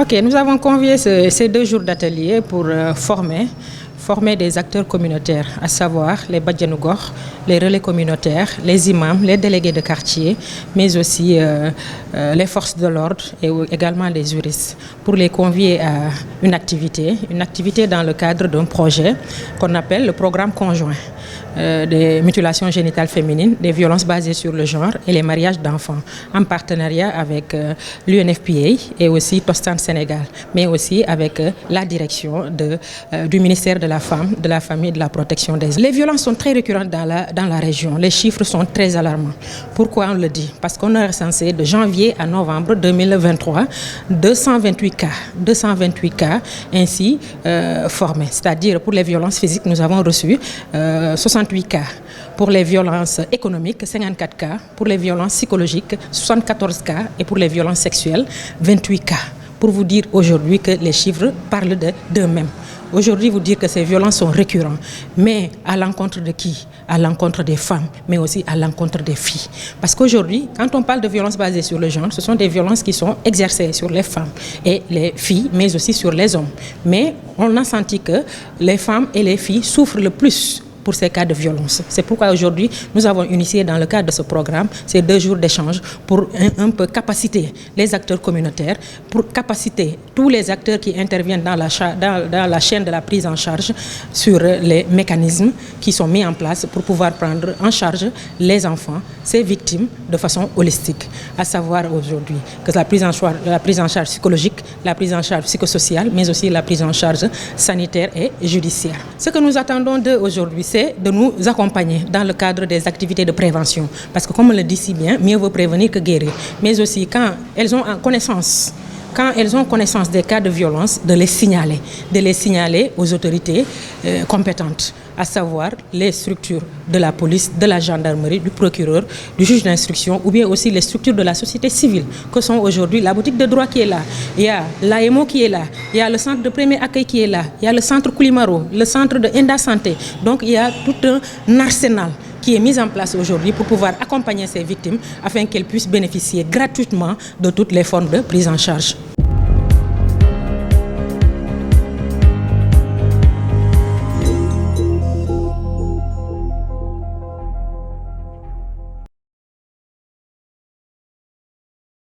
Ok, nous avons convié ces 2 jours d'atelier pour former des acteurs communautaires, à savoir les Badjanougor, les relais communautaires, les imams, les délégués de quartier, mais aussi les forces de l'ordre et également les juristes, pour les convier à une activité dans le cadre d'un projet qu'on appelle le programme conjoint des mutilations génitales féminines, des violences basées sur le genre et les mariages d'enfants, en partenariat avec l'UNFPA et aussi Tostan Sénégal, mais aussi avec la direction du ministère de la Femme, de la Famille et de la Protection des enfants. Les violences sont très récurrentes dans la région. Les chiffres sont très alarmants. Pourquoi on le dit? Parce qu'on a recensé de janvier à novembre 2023 228 cas ainsi formés. C'est-à-dire pour les violences physiques, nous avons reçu 68 cas. Pour les violences économiques, 54 cas. Pour les violences psychologiques, 74 cas. Et pour les violences sexuelles, 28 cas. Pour vous dire aujourd'hui que les chiffres parlent d'eux-mêmes. Aujourd'hui, vous dire que ces violences sont récurrentes. Mais à l'encontre de qui? À l'encontre des femmes, mais aussi à l'encontre des filles. Parce qu'aujourd'hui, quand on parle de violences basées sur le genre, ce sont des violences qui sont exercées sur les femmes et les filles, mais aussi sur les hommes. Mais on a senti que les femmes et les filles souffrent le plus pour ces cas de violence. C'est pourquoi aujourd'hui, nous avons initié dans le cadre de ce programme ces 2 jours d'échange pour un peu capaciter les acteurs communautaires, pour capaciter tous les acteurs qui interviennent dans la chaîne de la prise en charge sur les mécanismes qui sont mis en place pour pouvoir prendre en charge les enfants, ces victimes, de façon holistique. À savoir aujourd'hui que la prise en charge psychologique, la prise en charge psychosociale, mais aussi la prise en charge sanitaire et judiciaire. Ce que nous attendons d'eux aujourd'hui, c'est de nous accompagner dans le cadre des activités de prévention. Parce que comme on le dit si bien, mieux vaut prévenir que guérir. Mais aussi quand elles ont connaissance des cas de violence, de les signaler aux autorités compétentes, à savoir les structures de la police, de la gendarmerie, du procureur, du juge d'instruction, ou bien aussi les structures de la société civile, que sont aujourd'hui la boutique de droit qui est là, il y a l'AMO qui est là, il y a le centre de premier accueil qui est là, il y a le centre Koulimaro, le centre de Enda Santé. Donc il y a tout un arsenal qui est mis en place aujourd'hui pour pouvoir accompagner ces victimes afin qu'elles puissent bénéficier gratuitement de toutes les formes de prise en charge.